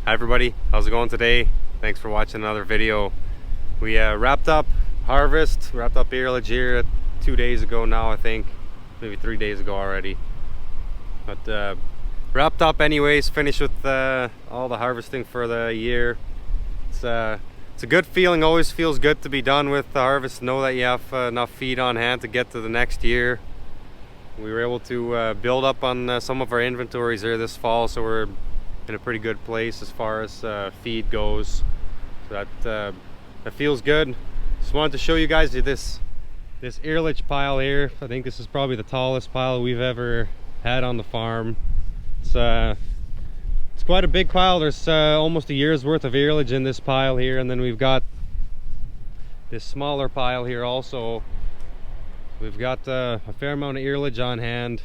Hi everybody, how's it going today? Thanks for watching another video. We wrapped up harvest, wrapped up earlage here 2 days ago now, I think. Maybe 3 days ago already. But wrapped up anyways, finished with all the harvesting for the year. It's a good feeling, always feels good to be done with the harvest, know that you have enough feed on hand to get to the next year. We were able to build up on some of our inventories here this fall, so we're in a pretty good place as far as feed goes. So that feels good. Just wanted to show you guys this earlage pile here. I think this is probably the tallest pile we've ever had on the farm. It's quite a big pile. There's almost a year's worth of earlage in this pile here, and then we've got this smaller pile here also. We've got a fair amount of earlage on hand.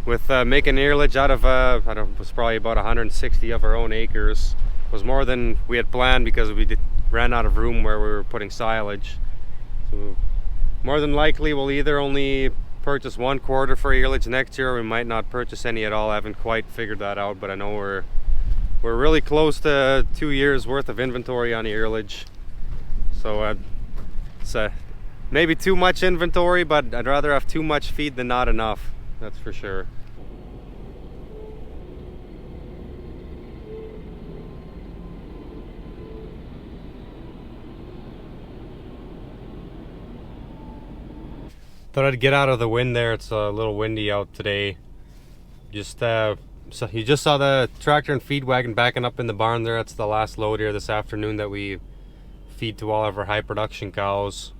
With making earlage out of it was probably about 160 of our own acres. It was more than we had planned because we ran out of room where we were putting silage. So more than likely we'll either only purchase 1 quarter for earlage next year, or we might not purchase any at all. I haven't quite figured that out, but I know we're really close to 2 years worth of inventory on earlage. So it's maybe too much inventory, but I'd rather have too much feed than not enough. That's for sure. Thought I'd get out of the wind there. It's a little windy out today. So you just saw the tractor and feed wagon backing up in the barn there. That's the last load here this afternoon that we feed to all of our high production cows.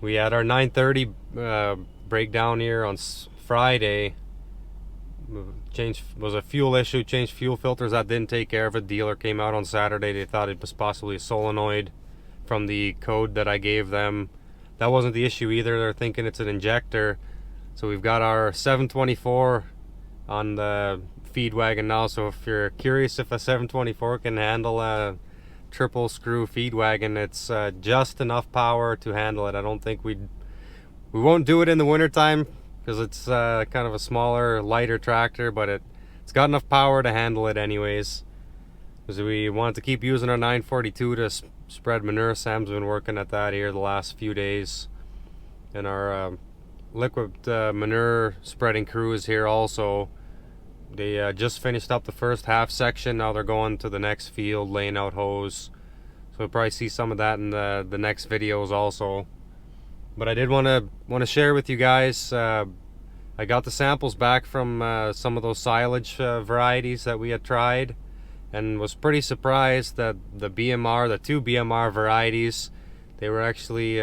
We had our 9:30 breakdown here on Friday. Was a fuel issue, changed fuel filters. That didn't take care of it. Dealer came out on Saturday. They thought it was possibly a solenoid from the code that I gave them. That wasn't the issue either. They're thinking it's an injector. So we've got our 724 on the feed wagon now. So if you're curious if a 724 can handle a triple screw feed wagon, it's just enough power to handle it. I don't think we won't do it in the wintertime because it's kind of a smaller, lighter tractor, but it's got enough power to handle it anyways. Because we wanted to keep using our 942 to spread manure. Sam's been working at that here the last few days. And our liquid manure spreading crew is here also. They just finished up the first half section. Now they're going to the next field, laying out hose. So we'll probably see some of that in the next videos also. But I did want to share with you guys. I got the samples back from some of those silage varieties that we had tried, and was pretty surprised that the two BMR varieties, they were actually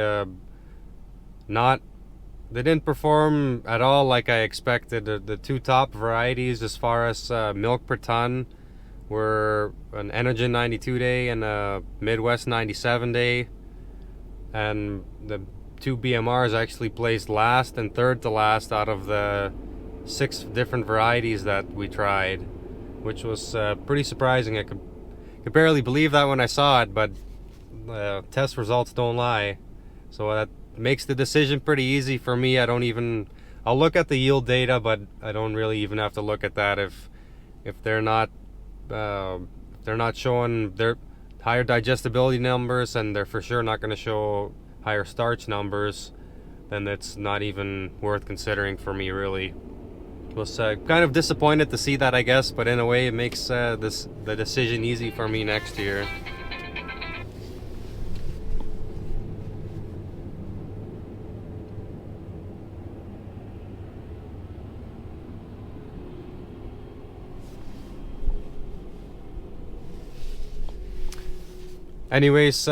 they didn't perform at all like I expected. The two top varieties as far as milk per ton were an Enogen 92 day and a Midwest 97 day, and the two BMRs actually placed last and third to last out of the 6 different varieties that we tried, which was pretty surprising. I could barely believe that when I saw it, but test results don't lie. So that makes the decision pretty easy for me. I'll look at the yield data, but I don't really even have to look at that if they're not showing their higher digestibility numbers, and they're for sure not going to show higher starch numbers, then it's not even worth considering for me, really. Was kind of disappointed to see that, I guess, but in a way it makes the decision easy for me next year. Anyways,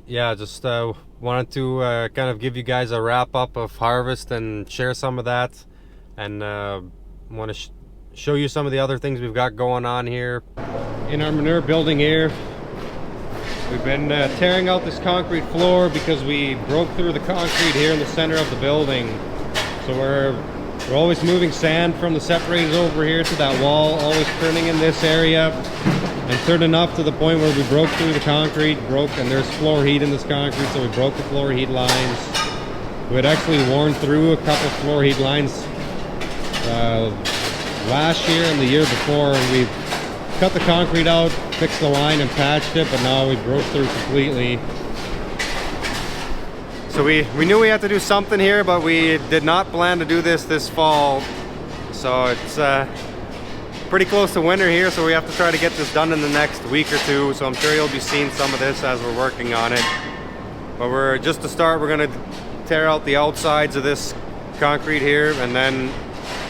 yeah, just wanted to kind of give you guys a wrap up of harvest and share some of that, and want to show you some of the other things we've got going on here in our manure building here. We've been tearing out this concrete floor because we broke through the concrete here in the center of the building. So we're always moving sand from the separators over here to that wall, always turning in this area, and turning up to the point where we broke through the concrete, and there's floor heat in this concrete, so we broke the floor heat lines. We had actually worn through a couple floor heat lines last year and the year before, and we cut the concrete out, fixed the line and patched it, but now we broke through completely. So we knew we had to do something here, but we did not plan to do this fall. So it's pretty close to winter here, so we have to try to get this done in the next week or two. So I'm sure you'll be seeing some of this as we're working on it. But just to start, we're gonna tear out the outsides of this concrete here, and then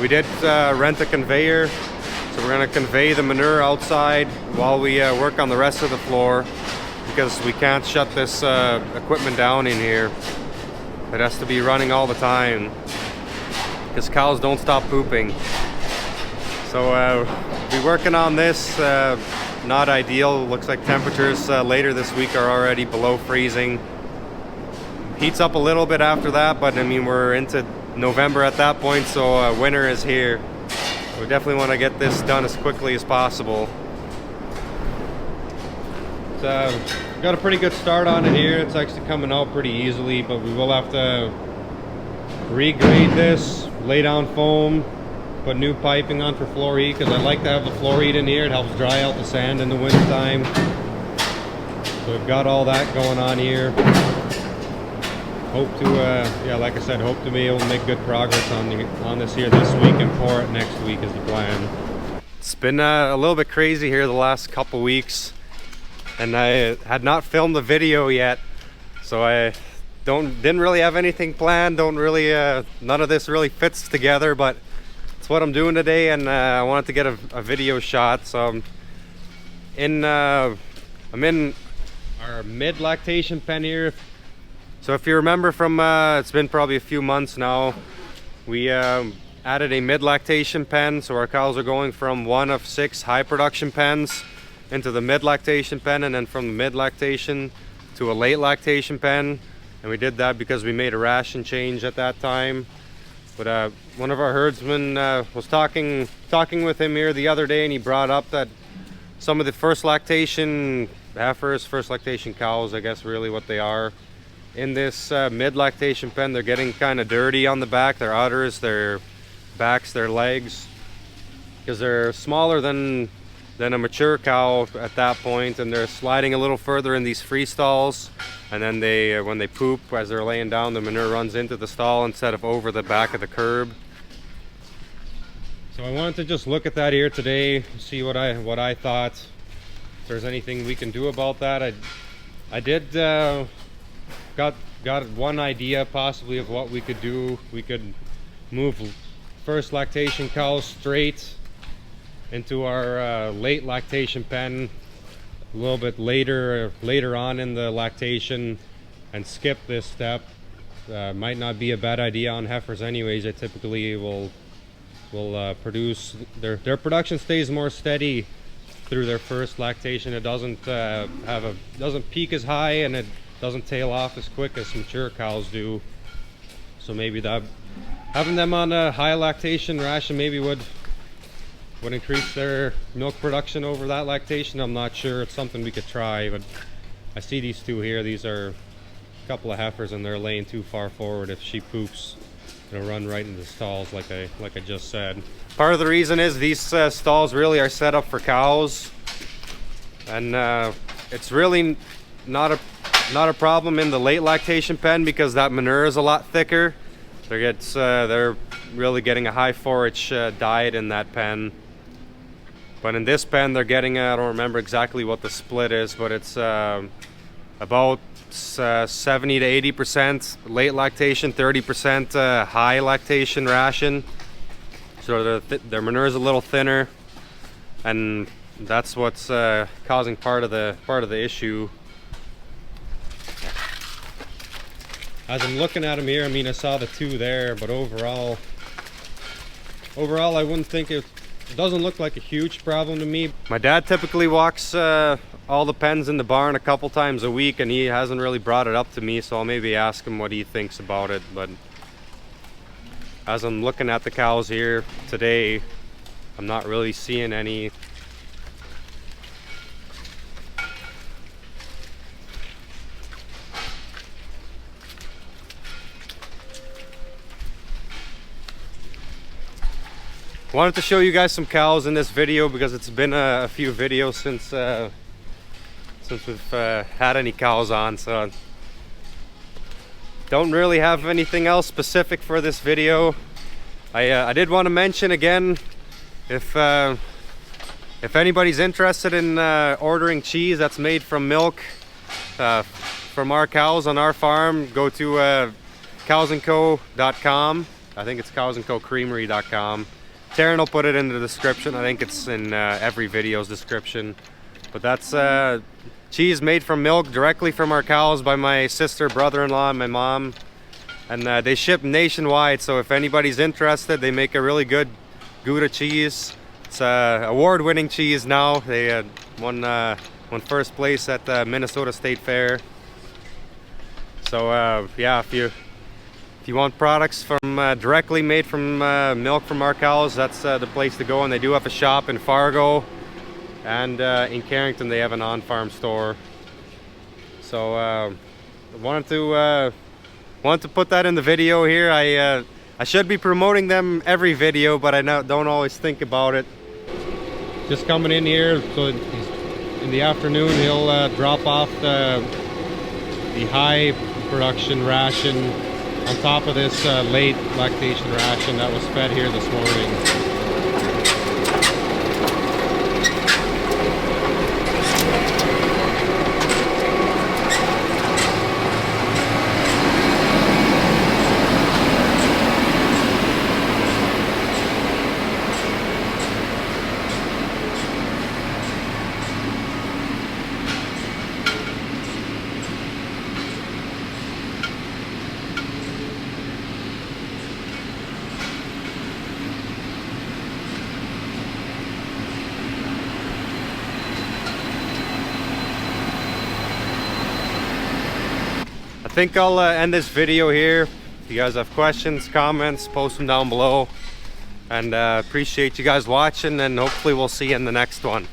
we did rent a conveyor. So we're gonna convey the manure outside while we work on the rest of the floor, because we can't shut this equipment down in here. It has to be running all the time because cows don't stop pooping. So we're working on this. Not ideal. Looks like temperatures later this week are already below freezing. Heats up a little bit after that, but I mean, we're into November at that point, so winter is here. We definitely want to get this done as quickly as possible. So, got a pretty good start on it here. It's actually coming out pretty easily, but we will have to regrade this, lay down foam, put new piping on for floor heat, because I like to have the floor heat in here. It helps dry out the sand in the winter time. So we've got all that going on here. Hope to, yeah, like I said, hope to be able to make good progress on this here this week and pour it next week is the plan. It's been a little bit crazy here the last couple weeks, and I had not filmed the video yet, so I didn't really have anything planned. None of this really fits together, but it's what I'm doing today, and I wanted to get a video shot. So I'm in our mid-lactation pen here. So if you remember from, it's been probably a few months now, we added a mid-lactation pen. So our cows are going from one of 6 high production pens into the mid-lactation pen, and then from the mid-lactation to a late lactation pen. And we did that because we made a ration change at that time. But one of our herdsmen was talking with him here the other day, and he brought up that some of the first lactation heifers, first lactation cows, I guess really what they are, in this mid-lactation pen, they're getting kind of dirty on the back, their udders, their backs, their legs, because they're smaller than a mature cow at that point, and they're sliding a little further in these free stalls, and then when they poop, as they're laying down, the manure runs into the stall instead of over the back of the curb. So I wanted to just look at that here today, see what I thought, if there's anything we can do about that. I did got one idea possibly of what we could do. We could move first lactation cows straight into our late lactation pen a little bit later on in the lactation and skip this step. Might not be a bad idea on heifers anyways. They typically will produce, their production stays more steady through their first lactation. It doesn't doesn't peak as high, and it doesn't tail off as quick as mature cows do. So maybe that having them on a high lactation ration maybe would increase their milk production over that lactation. I'm not sure. It's something we could try, but I see these two here. These are a couple of heifers, and they're laying too far forward. If she poops, it'll run right into the stalls, like I just said. Part of the reason is these stalls really are set up for cows, and it's really not a problem in the late lactation pen because that manure is a lot thicker. They're really getting a high forage diet in that pen. But in this pen, they're getting, I don't remember exactly what the split is, but it's about 70 to 80% late lactation, 30% high lactation ration. So their manure is a little thinner, and that's what's causing part of the issue. as I'm looking at them here, I mean, I saw the two there, but overall I wouldn't think it doesn't look like a huge problem to me. My dad typically walks all the pens in the barn a couple times a week, and he hasn't really brought it up to me, so I'll maybe ask him what he thinks about it. But as I'm looking at the cows here today, I'm not really seeing any. Wanted to show you guys some cows in this video because it's been a few videos since we've had any cows on, so don't really have anything else specific for this video. I did want to mention again, if anybody's interested in ordering cheese that's made from milk from our cows on our farm, go to cowsandco.com. I think it's cowsandcocreamery.com. Taryn will put it in the description. I think it's in every video's description. But that's cheese made from milk directly from our cows by my sister, brother-in-law, and my mom. And they ship nationwide, so if anybody's interested, they make a really good Gouda cheese. It's award-winning cheese now. They won first place at the Minnesota State Fair. So yeah, if you want products from directly made from milk from our cows, that's the place to go. And they do have a shop in Fargo, and in Carrington they have an on-farm store. So I wanted to put that in the video here. I should be promoting them every video, but I don't always think about it. Just coming in here, so in the afternoon he'll drop off the high production ration on top of this late lactation ration that was fed here this morning. I think I'll end this video here. If you guys have questions, comments, post them down below. And appreciate you guys watching, and hopefully we'll see you in the next one.